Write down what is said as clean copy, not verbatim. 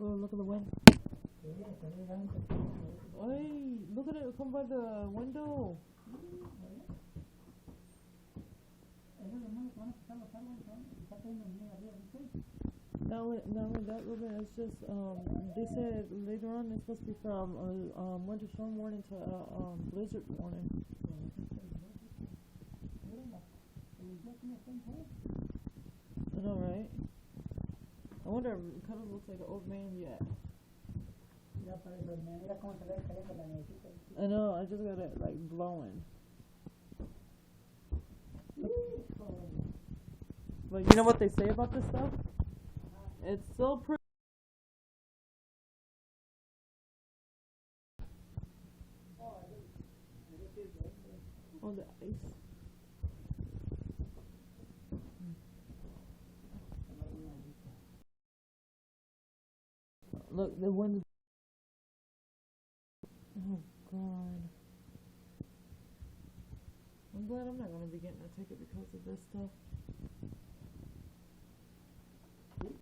Oh, look at the wind. Hey, look at it come by the window. Not only that, Ruben, it's just, they said later on it's supposed to be from winter storm warning to blizzard warning. I know, right? I wonder, it kind of looks like an old man yet. I know, I just got it like blowing. But you know what they say about this stuff? It's so pretty. Oh, the ice. Look, the wind. Oh, God. I'm glad I'm not going to be getting a ticket because of this stuff.